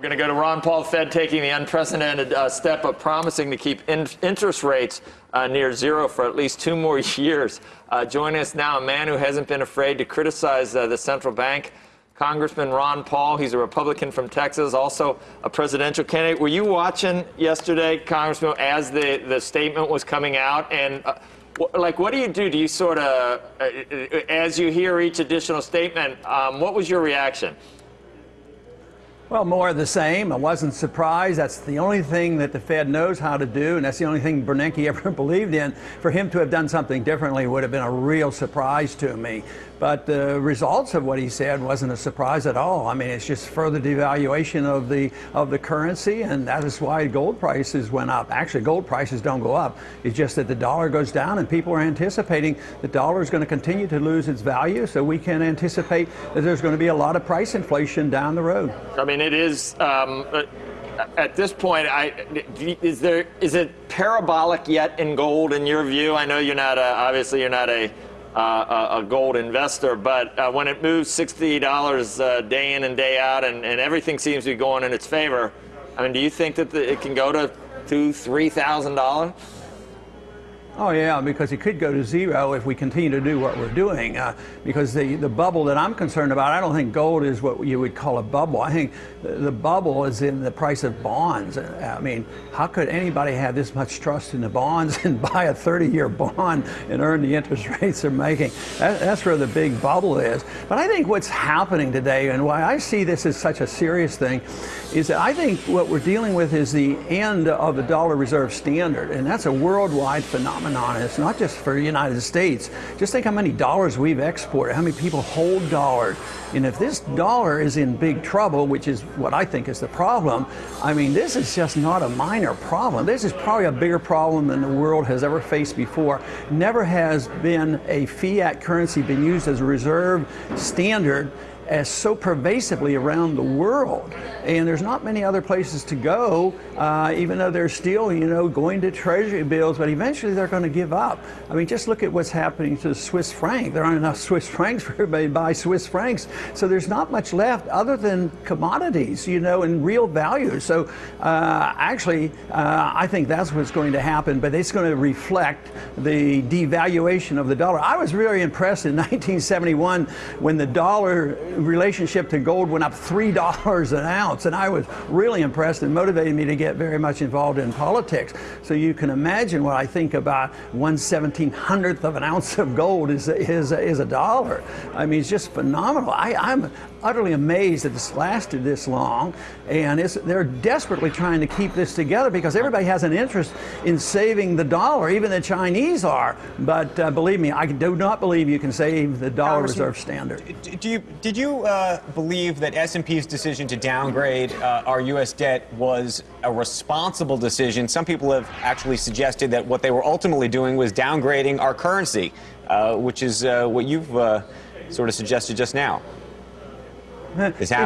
We're going to go to Ron Paul, Fed taking the unprecedented step of promising to keep interest rates near zero for at least 2 more years. Joining us now, a man who hasn't been afraid to criticize the central bank, Congressman Ron Paul. He's a Republican from Texas, also a presidential candidate. Were you watching yesterday, Congressman, as the statement was coming out? And what do you do? Do you sort of, as you hear each additional statement, what was your reaction? Well, more of the same. I wasn't surprised. That's the only thing that the Fed knows how to do, and that's the only thing Bernanke ever believed in. For him to have done something differently would have been a real surprise to me. But the results of what he said wasn't a surprise at all. I mean, it's just further devaluation of the currency, and that is why gold prices went up. Actually, gold prices don't go up. It's just that the dollar goes down, and people are anticipating the dollar is going to continue to lose its value, so we can anticipate that there's going to be a lot of price inflation down the road. I mean, it is at this point. Is it parabolic yet in gold in your view? I know you're not obviously you're not a gold investor, but when it moves $60 day in and day out, and everything seems to be going in its favor, I mean, do you think that it can go to $2,000–$3,000? Oh, yeah, because it could go to zero if we continue to do what we're doing. Because the bubble that I'm concerned about, I don't think gold is what you would call a bubble. I think the bubble is in the price of bonds. I mean, how could anybody have this much trust in the bonds and buy a 30-year bond and earn the interest rates they're making? That's where the big bubble is. But I think what's happening today, and why I see this as such a serious thing, is that I think what we're dealing with is the end of the dollar reserve standard, and that's a worldwide phenomenon. It's not just for the United States. Just think how many dollars we've exported, how many people hold dollars. And if this dollar is in big trouble, which is what I think is the problem, I mean, this is just not a minor problem. This is probably a bigger problem than the world has ever faced before. Never has been a fiat currency been used as a reserve standard as so pervasively around the world. And there's not many other places to go, even though they're still, going to treasury bills, but eventually they're going to give up. I mean, just look at what's happening to the Swiss franc. There aren't enough Swiss francs for everybody to buy Swiss francs. So there's not much left other than commodities, and real value. So actually, I think that's what's going to happen, but it's going to reflect the devaluation of the dollar. I was really impressed in 1971 when the dollar relationship to gold went up $3 an ounce, and I was really impressed and motivated me to get very much involved in politics. So you can imagine what I think about 1/1700th of an ounce of gold is a dollar. I mean, it's just phenomenal. I'm utterly amazed that this lasted this long, and they're desperately trying to keep this together because everybody has an interest in saving the dollar, even the Chinese are. But believe me, I do not believe you can save the dollar reserve standard. Did you believe that S&P's decision to downgrade our U.S. debt was a responsible decision? Some people have actually suggested that what they were ultimately doing was downgrading our currency, which is what you've sort of suggested just now. Is happening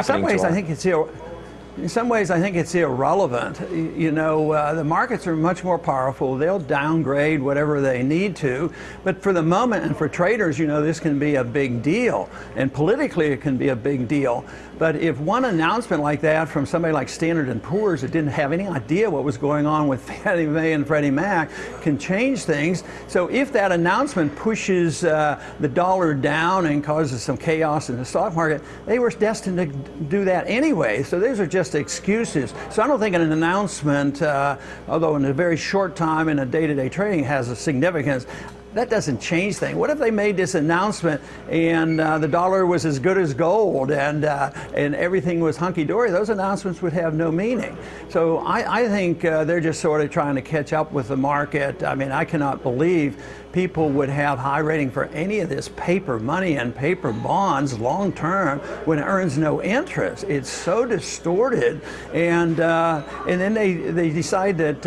in some ways, I think it's irrelevant. The markets are much more powerful. They'll downgrade whatever they need to. But for the moment, and for traders, this can be a big deal. And politically, it can be a big deal. But if one announcement like that from somebody like Standard & Poor's that didn't have any idea what was going on with Fannie Mae and Freddie Mac can change things. So if that announcement pushes the dollar down and causes some chaos in the stock market, they were destined to do that anyway. So those are just excuses. So I don't think an announcement, although in a very short time in a day-to-day trading has a significance, that doesn't change things. What if they made this announcement and the dollar was as good as gold and everything was hunky-dory? Those announcements would have no meaning. So I think they're just sort of trying to catch up with the market. I mean, I cannot believe people would have high rating for any of this paper money and paper bonds long term when it earns no interest. It's so distorted, and then they decide that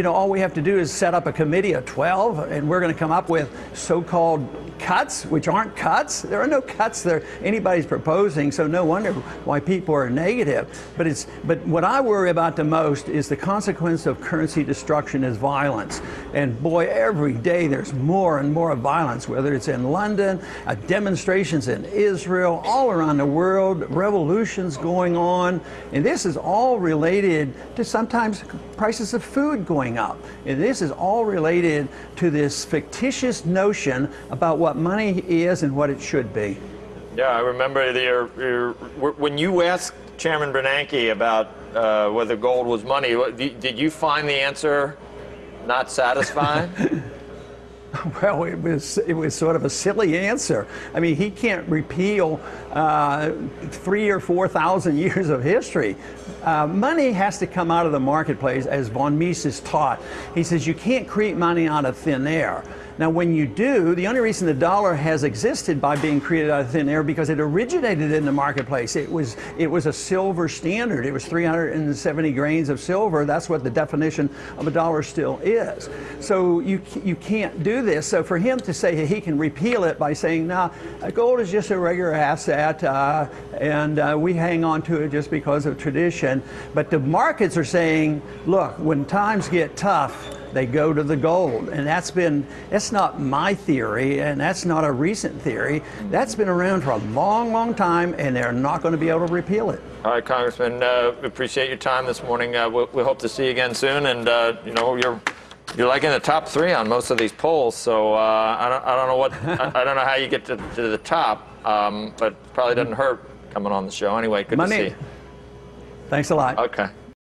all we have to do is set up a committee of 12 and we're going to come come up with so-called cuts, which aren't cuts. There are no cuts that anybody's proposing, so no wonder why people are negative. But what I worry about the most is the consequence of currency destruction is violence. And boy, every day there's more and more violence, whether it's in London, demonstrations in Israel, all around the world, revolutions going on. And this is all related to sometimes prices of food going up. And this is all related to this fictitious notion about what money is and what it should be. Yeah, I remember when you asked Chairman Bernanke about whether gold was money, did you find the answer not satisfying? Well, it was sort of a silly answer. I mean, he can't repeal 3,000 or 4,000 years of history. Money has to come out of the marketplace, as von Mises taught. He says you can't create money out of thin air. Now, when you do, the only reason the dollar has existed by being created out of thin air because it originated in the marketplace. It was a silver standard. It was 370 grains of silver. That's what the definition of a dollar still is. So you can't do this. So for him to say he can repeal it by saying, no, gold is just a regular asset and we hang on to it just because of tradition. But the markets are saying, look, when times get tough, they go to the gold. And that's not my theory, and that's not a recent theory. That's been around for a long, long time, and they're not going to be able to repeal it. All right, Congressman, we appreciate your time this morning. We hope to see you again soon. And, you know, you're like in the top 3 on most of these polls, so I don't know how you get to the top, but probably doesn't hurt coming on the show. Anyway, good to see you. Thanks a lot. Okay.